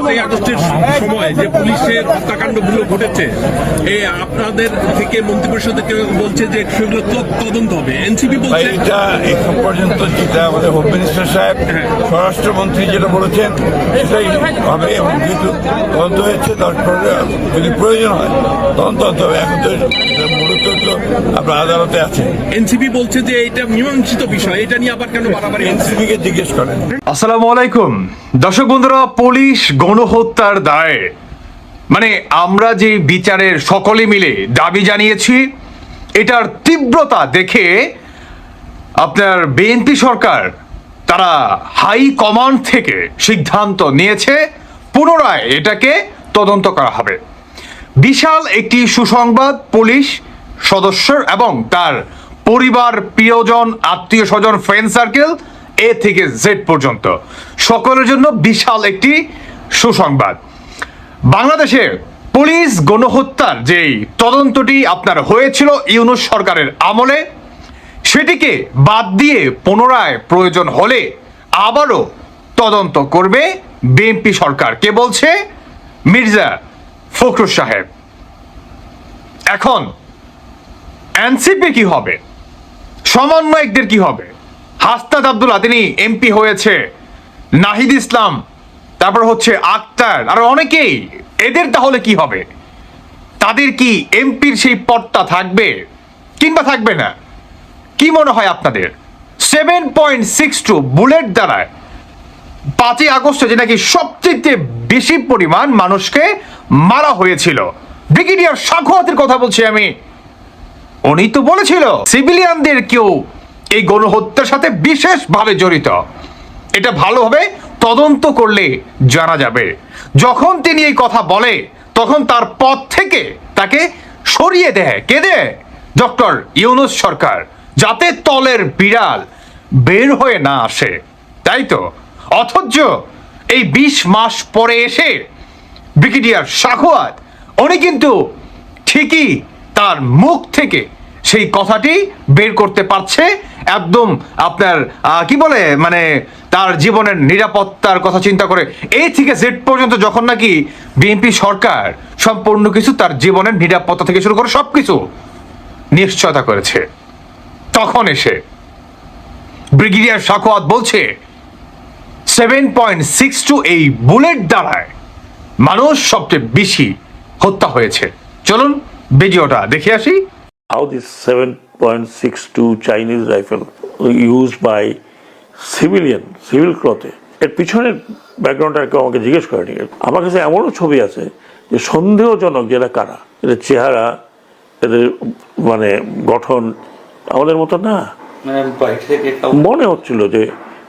5ই আগস্টের সময় যে পুলিশের হত্যাকাণ্ডগুলো ঘটেছে, আপনাদের থেকে মন্ত্রিপরিষদে কেউ বলছে যে সেগুলো তদন্ত হবে, এনসিপি বলছে এটা এখন পর্যন্ত যেটা আমাদের হোম মিনিস্টার সাহেব স্বরাষ্ট্রমন্ত্রী যেটা বলেছেন সেটাই হবে, এবং যেহেতু তদন্ত হয়েছে তারপরে যদি প্রয়োজন হয় তদন্ত হবে। এখন তো মূলত তো আপনার আদালতে আছে। এনসিপি বলছে যে এটা মীমাংসিত বিষয়, এটা নিয়ে আবার কেন বাড়াবাড়ি? এনসিপি কে জিজ্ঞেস করেন। আসসালামু আলাইকুম দর্শক বন্ধুরা, পুলিশ গণহত্যার দায়ে মানে আমরা যে বিচারের সকলে মিলে দাবি জানিয়েছি, এটার তীব্রতা দেখে আপনার বিএনপি সরকার তারা হাই কমান্ড থেকে সিদ্ধান্ত নিয়েছে পুনরায় এটাকে তদন্ত করা হবে। বিশাল একটি সুসংবাদ পুলিশ সদস্যর এবং তার পরিবার, প্রিয়জন, আত্মীয় স্বজন, ফ্রেন্ড সার্কেল এ থেকে জেড পর্যন্ত সকলের জন্য বিশাল একটি সুসংবাদ। বাংলাদেশে পুলিশ গণহত্যার যেই তদন্তটি আপনার হয়েছিল ইউনূস সরকারের আমলে, সেটিকে বাদ দিয়ে পুনরায় প্রয়োজন হলে আবারও তদন্ত করবে বিএনপি সরকার। কে বলছে? মির্জা ফখরুল সাহেব। এখন এনসিপি কি হবে? সমন্বয়কদের কি হবে? হাসনাত আব্দুল্লাহ তিনি এমপি হয়েছে, নাহিদ ইসলাম, তারপর হচ্ছে আক্তার, আর অনেকেই, এদের তাহলে কি হবে? তাদের কি এমপির সেই পদটা থাকবে কিংবা থাকবে না? কি মনে হয় আপনাদের? 7.62 বুলেট দ্বারায় 5ই আগস্টে যে নাকি সবচেয়ে বেশি পরিমাণ মানুষকে মারা হয়েছিল, ব্রিগেডিয়ার সাখাওয়াতের কথা বলছি আমি, উনি তো বলেছিল সিভিলিয়ানদের কেউ এই গণহত্যার সাথে বিশেষভাবে জড়িত। এটা ভালোভাবে তদন্ত করলে জানা যাবে। যখন তিনি এই কথা বলে তখন তার পদ থেকে তাকে সরিয়ে দেয়। কে দেয়? ডক্টর ইউনূস সরকার, যাতে তলের বিড়াল বের হয়ে না আসে, তাই তো? অথচ এই 20 মাস পরে এসে ব্রিগেডিয়ার সাখাওয়াত উনি কিন্তু ঠিকই তার মুখ থেকে সেই কথাটি বের করতে পারছে, একদম আপনার কি বলে মানে তার জীবনের নিরাপত্তার কথা চিন্তা করে এই থেকে জেড পর্যন্ত, যখন নাকি বিএনপি সরকার সম্পূর্ণ কিছু তার জীবনের নিরাপত্তা থেকে শুরু করে সবকিছু নিশ্চয়তা করেছে, তখন এসে ব্রিগেডিয়ার সাখাওয়াত বলছে 7.62 এই বুলেট দ্বারায় মানুষ সবচেয়ে বেশি হত্যা হয়েছে। চলুন ভিডিওটা দেখে আসি। How this 7.62 Chinese rifle used by civil cloth এর পিছনের ব্যাকগ্রাউন্ডটা কেউ আমাকে জিজ্ঞেস করেনি। আমার কাছে এমনও ছবি আছে যে সন্দেহজনক যেটা কারা, এদের চেহারা, এদের মানে গঠন আমাদের মতো না, মনে হচ্ছিল যে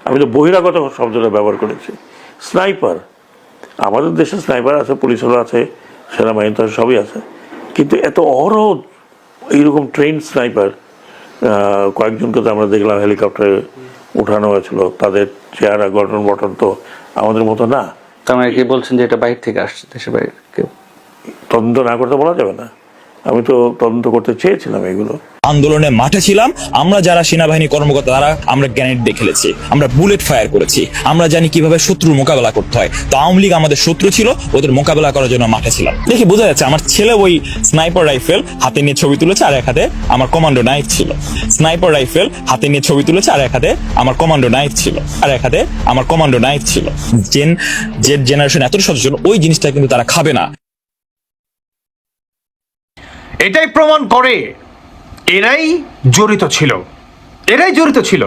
আমি তো বহিরাগত শব্দটা ব্যবহার করেছি। স্নাইপার, আমাদের দেশে স্নাইপার আছে, পুলিশেরও আছে, সেনাবাহিনীতে সবই আছে, কিন্তু এত অহরহ এইরকম ট্রেন স্নাইপার কয়েকজনকে তো আমরা দেখলাম হেলিকপ্টারে উঠানো হয়েছিল, তাদের চেহারা গঠন তো আমাদের মতো না। তার মানে কি বলছেন যে এটা বাইরে থেকে আসছে, দেশের বাইরে কেউ? তদন্ত না করতে বলা যাবে না, আমি তো তদন্ত করতে চেয়েছিলাম এগুলো। আন্দোলনে মাঠে ছিলাম আমরা, যারা সেনাবাহিনী কর্মকর্তা তারা, আমরা গ্রেনেড দিয়ে খেলেছি, আমরা বুলেট ফায়ার করেছি, আমরা জানি কিভাবে শত্রুর মোকাবেলা করতে হয়। তো আওয়ামী লীগ আমাদের শত্রু ছিল, ওদের মোকাবেলা করার জন্য মাঠে ছিলাম। দেখি বোঝা যাচ্ছে আমার ছেলে ওই স্নাইপার রাইফেল হাতে নিয়ে ছবি তুলেছে, আর এক হাতে আমার কমান্ডো নাইফ ছিল। স্নাইপার রাইফেল হাতে নিয়ে ছবি তুলেছে, আর এক হাতে আমার কমান্ডো নাইফ ছিল, আর এক হাতে আমার কমান্ডো নাইফ ছিল। জেড জেনারেশন এত সচেতন, ওই জিনিসটা কিন্তু তারা খাবে না। এটাই প্রমাণ করে এরাই জড়িত ছিল।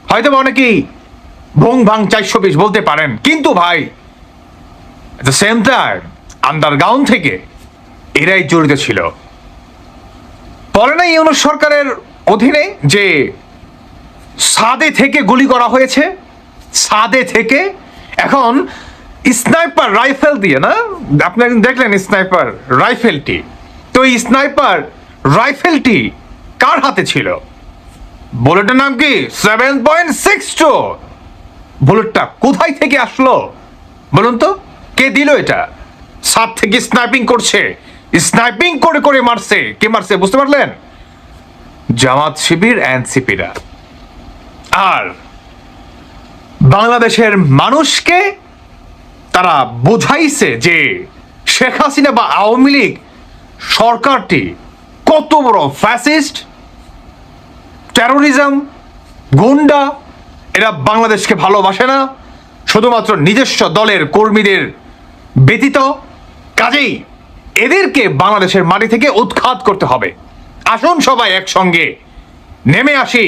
হয়তো অনেকেই ভং ভাং 420 বলতে পারেন, কিন্তু ভাই সেম টাইম আন্ডারগ্রাউন্ড থেকে এরাই জড়িত ছিল। পরে না ইউনূস সরকারের অধীনে যে সাদে থেকে গুলি করা হয়েছে, সাদে থেকে এখন স্নাইপার রাইফেল দিয়ে, না আপনি দেখলেন স্নাইপার রাইফেলটি, তো এই স্নাইপার রাইফেলটি কার হাতে ছিল? বুলেটের নাম কি? 7.62। বুলেটটা কোথায় থেকে আসলো বলুন তো? কে দিল এটা? সাত থেকে স্নাইপিং করছে, স্নাইপিং করে করে মারছে। কে মারছে বুঝতে পারলেন? জামাত শিবির, এনসিপিরা। আর বাংলাদেশের মানুষকে তারা বোঝাইছে যে শেখ হাসিনা বা আওয়ামী লীগ সরকারটি কত বড় ফ্যাসিস্ট, টেরোরিজম, গুন্ডা, এরা বাংলাদেশকে ভালোবাসে না, শুধুমাত্র নিজস্ব দলের কর্মীদের ব্যতীত। কাজেই এদেরকে বাংলাদেশের মাটি থেকে উৎখাত করতে হবে। আসুন সবাই একসঙ্গে নেমে আসি।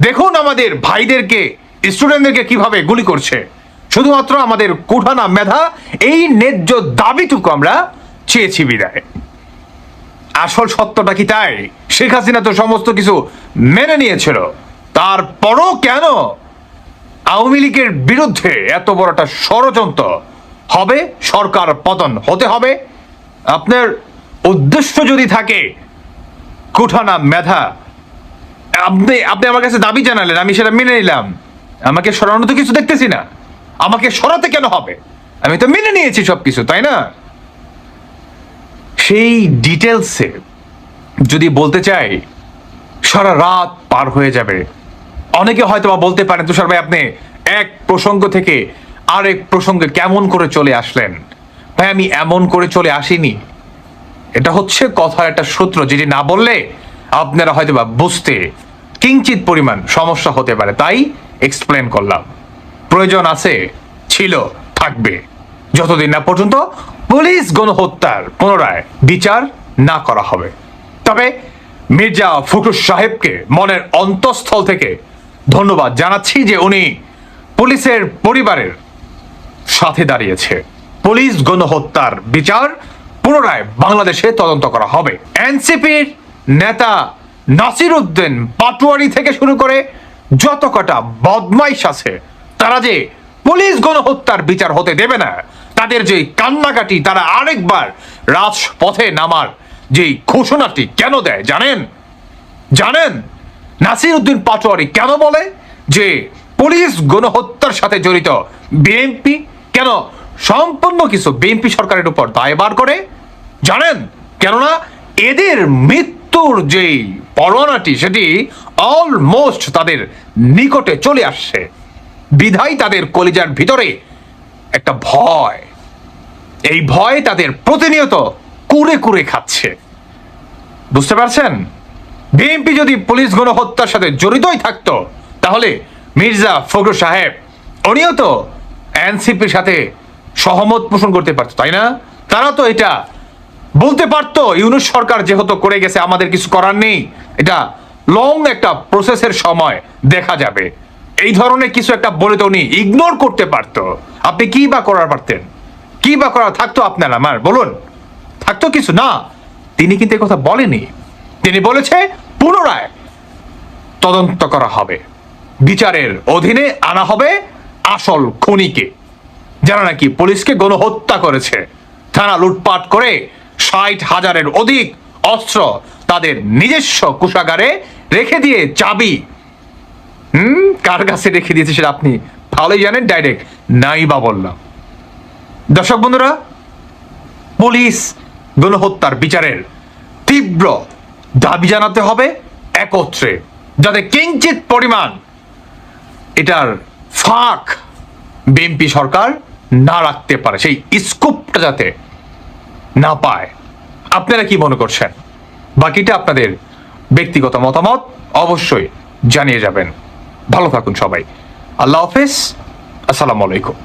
দেখুন আমাদের ভাইদেরকে, স্টুডেন্টদেরকে কিভাবে গুলি করছে। শুধুমাত্র আমাদের কুঠানা মেধা, এই ন্যায্য দাবিটুকু আমরা চেয়েছি বিদায়। আসল সত্যটা কি তাই? শেখ হাসিনা তো সমস্ত কিছু মেনে নিয়েছিল, তারপরও কেন আওয়ামী লীগের বিরুদ্ধে এত বড় একটা ষড়যন্ত্র হবে? সরকার পতন হতে হবে। আপনার উদ্দেশ্য যদি থাকে কুঠানা মেধা, আপনি আমার কাছে দাবি জানালেন, আমি সেটা মেনে নিলাম। আমাকে সরানো তো কিছু দেখতেছি না, আমাকে সরাতে কেন হবে? আমি তো মেনে নিয়েছি সবকিছু, তাই না? সেই ডিটেলসে যদি বলতে চাই, সারা রাত পার হয়ে যাবে। অনেকে হয়তো বা বলতে পারেন, তুষার ভাই আপনি এক প্রসঙ্গ থেকে আরেক প্রসঙ্গে কেমন করে চলে আসলেন? ভাই আমি এমন করে চলে আসিনি, এটা হচ্ছে কথার একটা সূত্র, যেটি না বললে আপনারা হয়তো বা বুঝতে কিঞ্চিত পরিমাণ সমস্যা হতে পারে, তাই এক্সপ্লেন করলাম। প্রয়োজন আছে, ছিল, থাকবে, যতদিন না পর্যন্ত পুলিশ গণহত্যার পুনরায় বিচার না করা হবে। তবে মির্জা ফখরুল সাহেবকে মনের অন্তঃস্থল থেকে ধন্যবাদ জানাচ্ছি যে উনি পুলিশের পরিবারের সাথে দাঁড়িয়েছে। পুলিশ গণহত্যার বিচার পুনরায় বাংলাদেশে তদন্ত করা হবে। এনসিপির নেতা নাসির উদ্দিন পাটোয়ারি থেকে শুরু করে যত কটা বদমাইশ আছে, তারা যে পুলিশ গণহত্যার বিচার হতে দেবে না, তাদের যে কান্নাকাটি, তারা আরেকবার রাজপথে নামার যে ঘোষণাটি কেন দেয় জানেন? নাসির উদ্দিন পাটোয়ারি কেন বলে যে পুলিশ গণহত্যার সাথে জড়িত বিএনপি? কেন সম্পূর্ণ কিছু বিএনপি সরকারের উপর দায়ভার করে জানেন? কেননা এদের মৃত্যুর যেই পরোয়ানাটি, সেটি অলমোস্ট তাদের নিকটে চলে আসছে। বিধায় তাদের কলিজার ভিতরে একটা ভয়, এই ভয় তাদের প্রতিনিয়ত কুরে কুরে খাচ্ছে। বুঝতে পারছেন? বিএনপি যদি পুলিশ গণহত্যার সাথে জড়িতই থাকতো, তাহলে মির্জা ফখরুল সাহেব উনিও তো এনসিপির সাথে সহমত পোষণ করতে পারতো, তাই না? তারা তো এটা বলতে পারতো, ইউনূস সরকার যেহেতু করে গেছে, আমাদের কিছু করার নেই, এটা লং একটা প্রসেসের সময় দেখা যাবে, এই ধরনের কিছু একটা বলে তো উনি ইগনোর করতে পারতো। আপনি কি বা করার পারতেন? কি বা করা থাকতো আপনার আমার? বলুন, থাকতো কিছু? না, তিনি কিন্তু এই কথা বলেনি। তিনি বলেছে পুনরায় তদন্ত করা হবে, বিচারের অধীনে আনা হবে আসল খুনিকে, যারা নাকি পুলিশকে গণহত্যা করেছে, থানা লুটপাট করে 60,000-এর অধিক অস্ত্র তাদের নিজস্ব কোষাগারে রেখে দিয়ে চাবি কার কাছে রেখে দিয়েছে সেটা আপনি ভালোই জানেন, ডাইরেক্ট নাই বা বললাম। দর্শক বন্ধুরা, পুলিশ গণহত্যার বিচারের তীব্র দাবি জানাতে হবে একত্রে, যাতে কিঞ্চিত পরিমাণ এটার ফাঁক বিএনপি সরকার না রাখতে পারে, সেই স্কুপটা যাতে না পায়। আপনারা কি মনে করছেন? বাকিটা আপনাদের ব্যক্তিগত মতামত অবশ্যই জানিয়ে যাবেন। ভালো থাকুন সবাই। আল্লাহ হাফেজ, আসসালামু আলাইকুম।